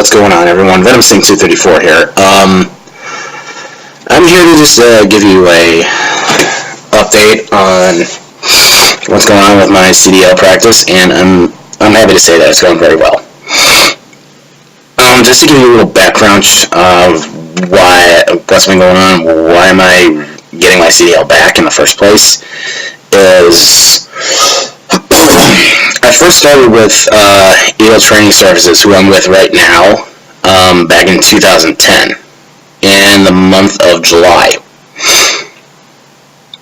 What's going on, everyone? VenomSing234 here. I'm here to just give you a update on what's going on with my CDL practice, and I'm happy to say that it's going very well. Just to give you a little background of what's been going on, why am I getting my CDL back in the first place, is I first started with EAL Training Services, who I'm with right now, back in 2010, in the month of July.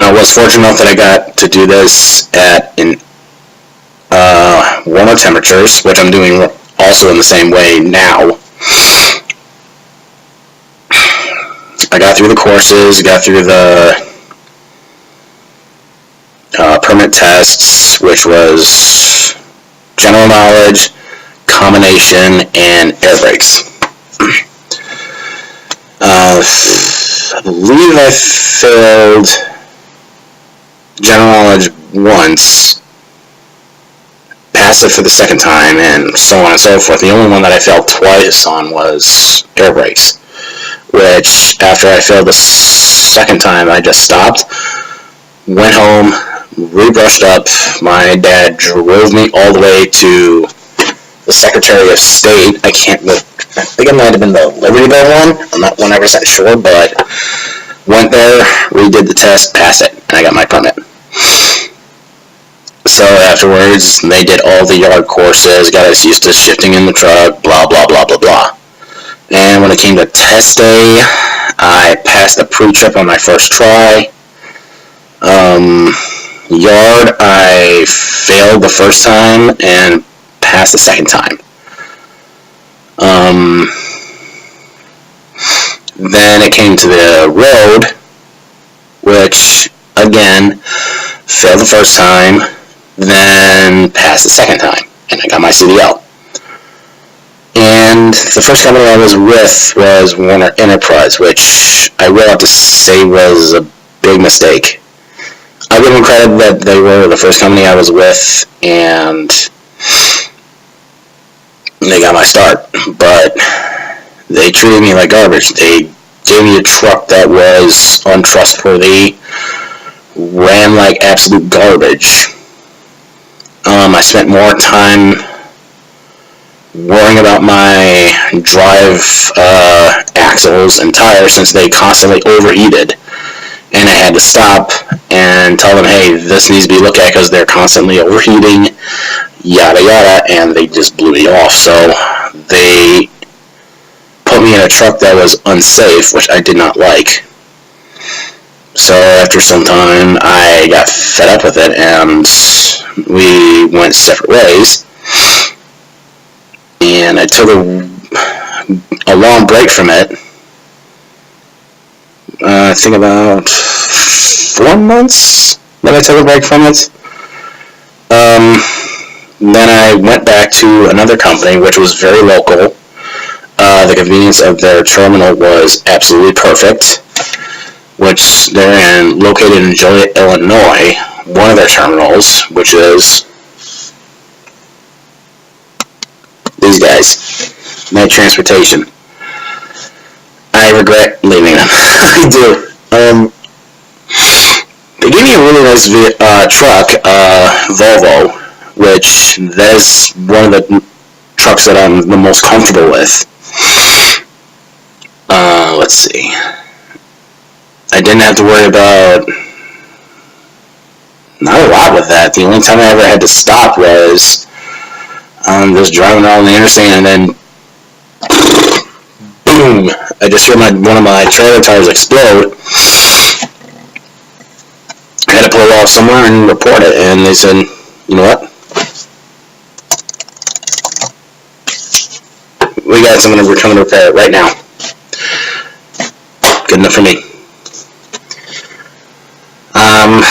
I was fortunate enough that I got to do this at warmer temperatures, which I'm doing also in the same way now. I got through the courses, got through the permit tests, which was general knowledge, combination, and air brakes. I believe I failed general knowledge once, passed it for the second time, and so on and so forth. The only one that I failed twice on was air brakes, which after I failed the second time, I just stopped, went home, rebrushed up. My dad drove me all the way to the Secretary of State. I think it might have been the Libertyville one. I'm not 100% sure, but went there, redid the test, passed it, and I got my permit. So afterwards, they did all the yard courses, got us used to shifting in the truck, blah, blah, blah, blah, blah. And when it came to test day, I passed the pre-trip on my first try. Yard, I failed the first time and passed the second time. Then it came to the road, which, again, failed the first time, then passed the second time, and I got my CDL. And the first company I was with was Warner Enterprise, which I will have to say was a big mistake. I give them credit that they were the first company I was with, and they got my start, but they treated me like garbage. They gave me a truck that was untrustworthy, ran like absolute garbage. I spent more time worrying about my drive axles and tires since they constantly overheated, and I had to stop and tell them, hey, this needs to be looked at because they're constantly overheating, yada yada, and they just blew me off. So they put me in a truck that was unsafe, which I did not like. So after some time, I got fed up with it, and we went separate ways. And I took a long break from it. I think about 4 months that I took a break from it. Then I went back to another company, which was very local. The convenience of their terminal was absolutely perfect, which they're located in Joliet, Illinois. One of their terminals, which is these guys, Knight Transportation. I regret leaving them. I do. They gave me a really nice truck, Volvo, which that is one of the trucks that I'm the most comfortable with. Let's see. I didn't have to worry about not a lot with that. The only time I ever had to stop was just driving around the interstate, and then boom! I just heard one of my trailer tires explode. I had to pull it off somewhere and report it, and they said, you know what? We got someone we're coming to repair it right now. Good enough for me. And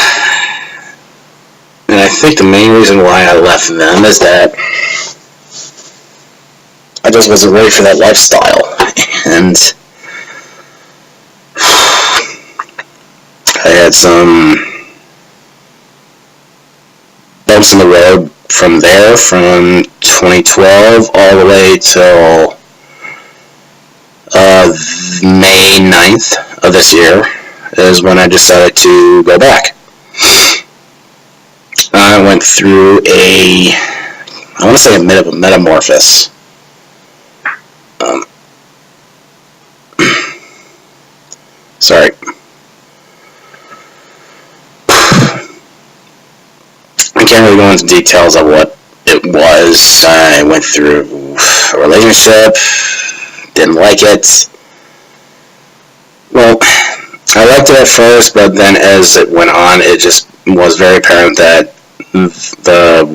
I think the main reason why I left them is that I just wasn't ready for that lifestyle, and I had some bumps in the road from there, from 2012 all the way till May 9th of this year is when I decided to go back. I went through I want to say a metamorphosis. Sorry. I can't really go into details of what it was. I went through a relationship, didn't like it. Well, I liked it at first, but then as it went on, it just was very apparent that the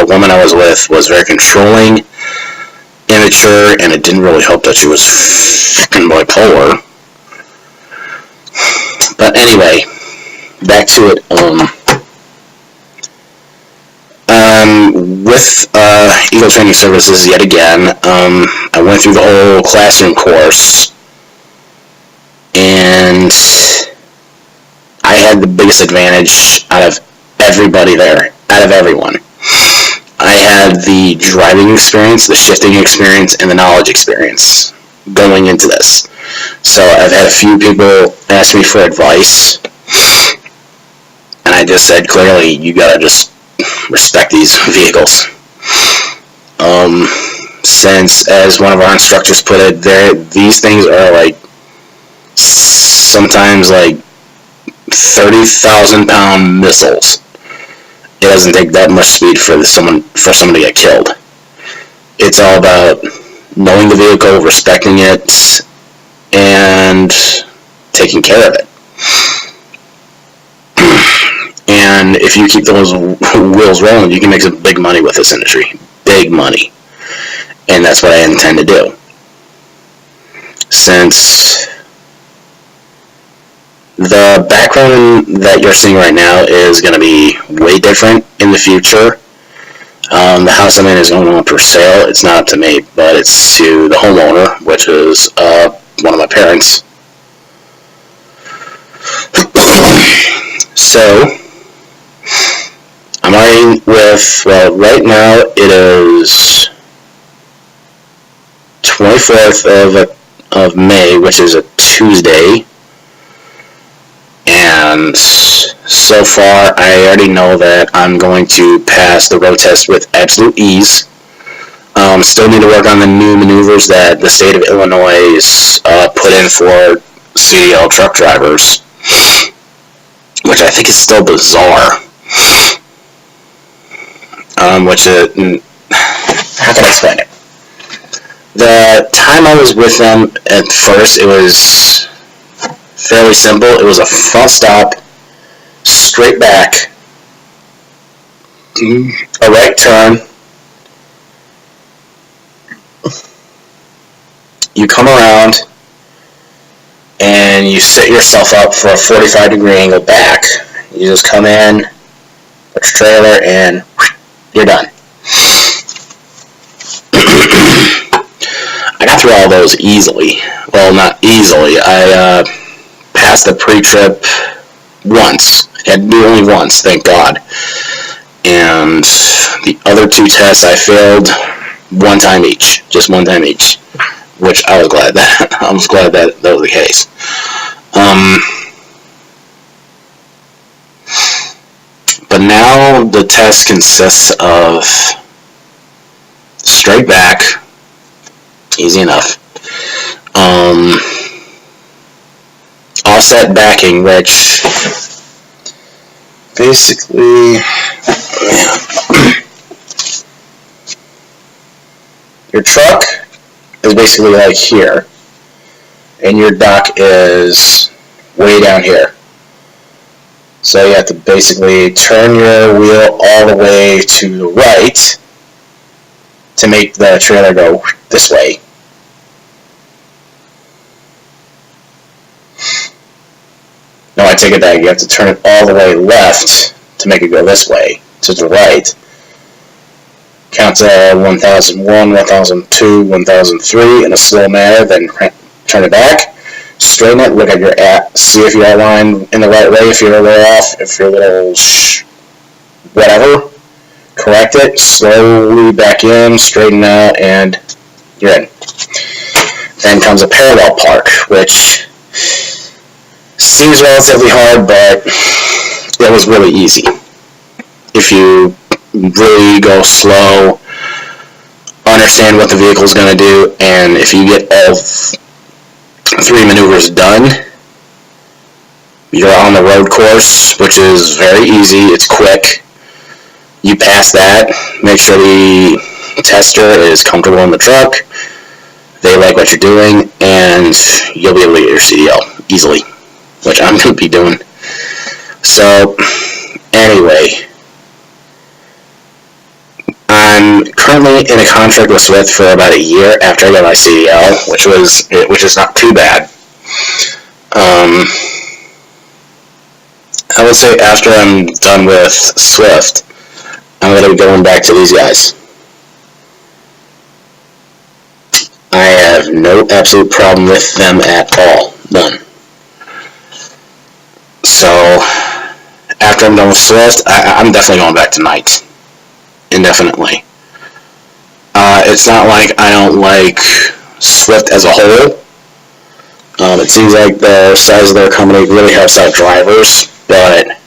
woman I was with was very controlling, immature, and it didn't really help that she was fucking bipolar. But anyway, back to it. With Eagle Training Services, yet again, I went through the whole classroom course, and I had the biggest advantage out of everybody there, out of everyone. I had the driving experience, the shifting experience, and the knowledge experience going into this. So I've had a few people ask me for advice, and I just said clearly, you gotta just respect these vehicles. Since, as one of our instructors put it, these things are like sometimes like 30,000-pound missiles. It doesn't take that much speed for someone to get killed. It's all about knowing the vehicle, respecting it, and taking care of it. And if you keep those wheels rolling, you can make some big money with this industry. Big money. And that's what I intend to do. Since the background that you're seeing right now is going to be way different in the future. The house I'm in is going on for sale. It's not up to me, but it's to the homeowner, which is one of my parents. So, I'm already with, well, right now it is 24th of May, which is a Tuesday. And so far, I already know that I'm going to pass the road test with absolute ease. Still need to work on the new maneuvers that the state of Illinois put in for CDL truck drivers, which I think is still bizarre. How can I explain it? The time I was with them at first, it was fairly simple. It was a front stop, straight back, a right turn, you come around, and you set yourself up for a 45-degree angle back. You just come in, put your trailer, and you're done. I got through all those easily. Well, not easily. I passed the pre-trip once. I had to do only once, thank God. And the other two tests I failed one time each. Just one time each. Which I was glad that was the case. But now the test consists of straight back, easy enough. Offset backing, which basically, your truck is basically like here, and your dock is way down here. So you have to basically turn your wheel all the way to the right to make the trailer go this way. No, I take it back. You have to turn it all the way left to make it go this way, to the right. Count to 1001, 1002, 1003 in a slow manner, then turn it back. Straighten it, look at your app, see if you're aligned in the right way, if you're a little off, if you're a little whatever. Correct it, slowly back in, straighten out, and you're in. Then comes a parallel park, which seems relatively hard, but it was really easy. If you really go slow, understand what the vehicle is going to do, and if you get all three maneuvers done, you're on the road course, which is very easy. It's quick. You pass that, make sure the tester is comfortable in the truck, they like what you're doing, and you'll be able to get your CDL easily, which I'm going to be doing. So, anyway, I'm currently in a contract with Swift for about a year after I got my CDL, which is not too bad. I would say after I'm done with Swift, I'm going to be going back to these guys. I have no absolute problem with them at all. None. So, after I'm done with Swift, I'm definitely going back to Knight. Indefinitely. It's not like I don't like Swift as a whole. It seems like the size of their company really helps out drivers, but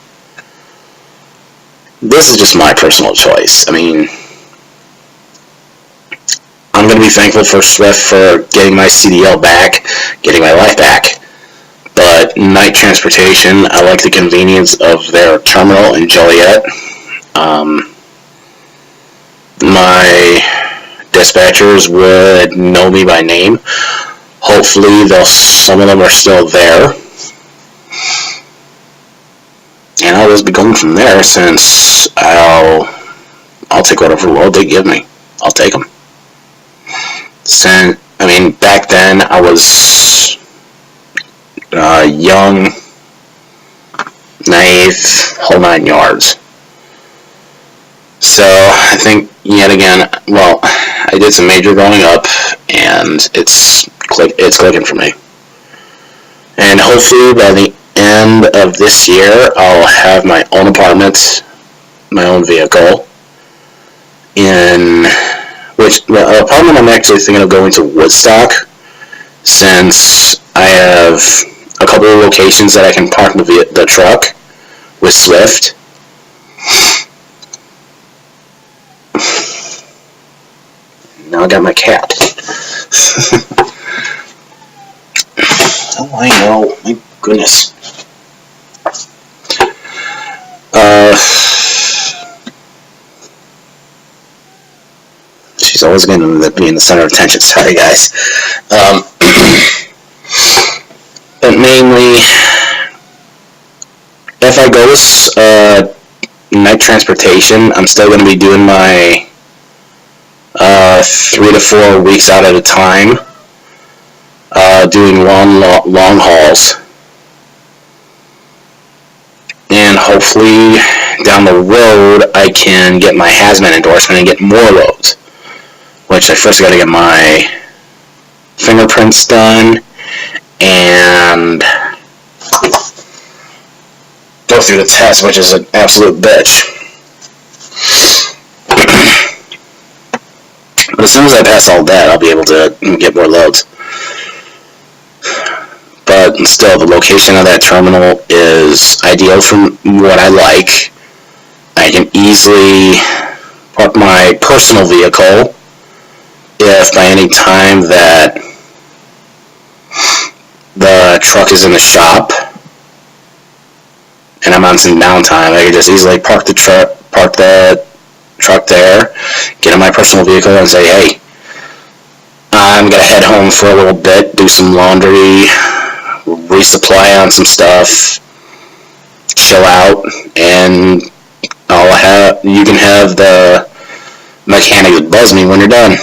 this is just my personal choice. I mean, I'm going to be thankful for Swift for getting my CDL back, getting my life back. But Knight Transportation, I like the convenience of their terminal in Joliet. My dispatchers would know me by name. Hopefully, some of them are still there. And I'll just be going from there, since I'll take whatever load they give me. I'll take them. Back then I was young, naive, whole 9 yards. So I think yet again, well, I did some major growing up, and it's clicking for me. And hopefully by the end of this year, I'll have my own apartment, my own vehicle, the apartment I'm actually thinking of going to Woodstock, since I have a couple of locations that I can park the truck with Swift. Now I got my cat. Oh, I know. My goodness. She's always going to be in the center of attention. Sorry, guys. But mainly, if I go with Knight Transportation, I'm still going to be doing my 3 to 4 weeks out at a time, doing long hauls, and hopefully down the road I can get my hazmat endorsement and get more loads, which I first got to get my fingerprints done and go through the test, which is an absolute bitch. But as soon as I pass all that, I'll be able to get more loads. But still, the location of that terminal is ideal for what I like. I can easily park my personal vehicle if by any time that the truck is in the shop and I'm on some downtime, I can just easily park the truck there, get in my personal vehicle and say, hey, I'm going to head home for a little bit, do some laundry, resupply on some stuff, chill out, and you can have the mechanic buzz me when you're done.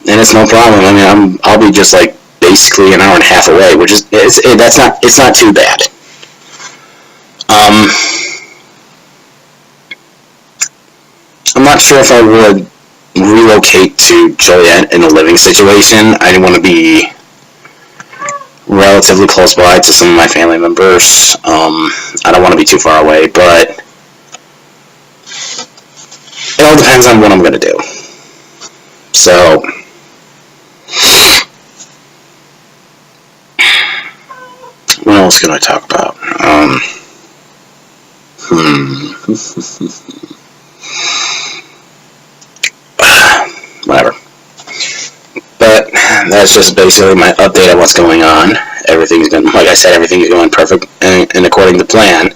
And it's no problem. I'll be just like basically an hour and a half away, which is it's not too bad. I'm not sure if I would relocate to Joliet in a living situation. I want to be relatively close by to some of my family members. I don't want to be too far away, but it all depends on what I'm going to do. So, else can I talk about? Whatever. But that's just basically my update on what's going on. Everything's going, like I said, everything's going perfect and according to plan.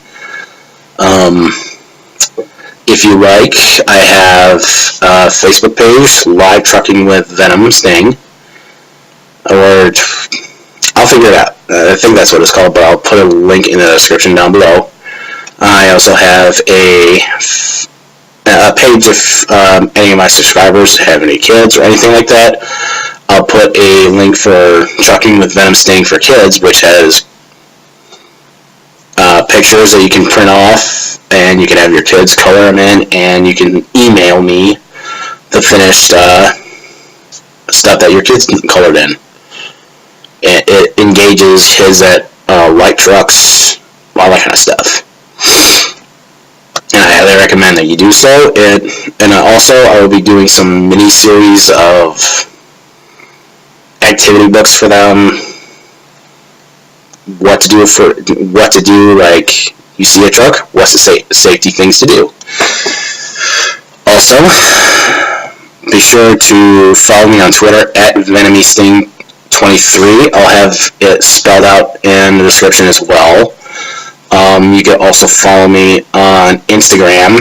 If you like, I have a Facebook page, Live Trucking with Venom Sting. Or I'll figure it out. I think that's what it's called, but I'll put a link in the description down below. I also have a page if any of my subscribers have any kids or anything like that. I'll put a link for Trucking with Venom Sting for Kids, which has pictures that you can print off, and you can have your kids color them in, and you can email me the finished stuff that your kids colored in. It engages kids that like trucks, all that kind of stuff. And I highly recommend that you do so. And also, I will be doing some mini-series of activity books for them. What to do, like, you see a truck, what's the safety things to do. Also, be sure to follow me on Twitter at VenomySting23. I'll have it spelled out in the description as well. You can also follow me on Instagram,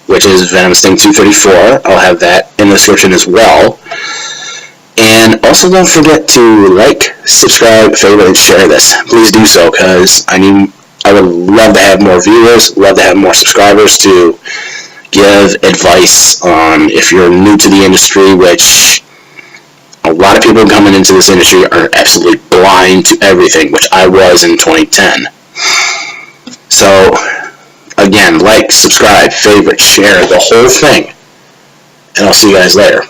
which is VenomSting234. I'll have that in the description as well. And also don't forget to like, subscribe, favorite, and share this. Please do so, because I would love to have more viewers, love to have more subscribers to give advice on if you're new to the industry, which a lot of people coming into this industry are absolutely blind to everything, which I was in 2010. So, again, like, subscribe, favorite, share, the whole thing. And I'll see you guys later.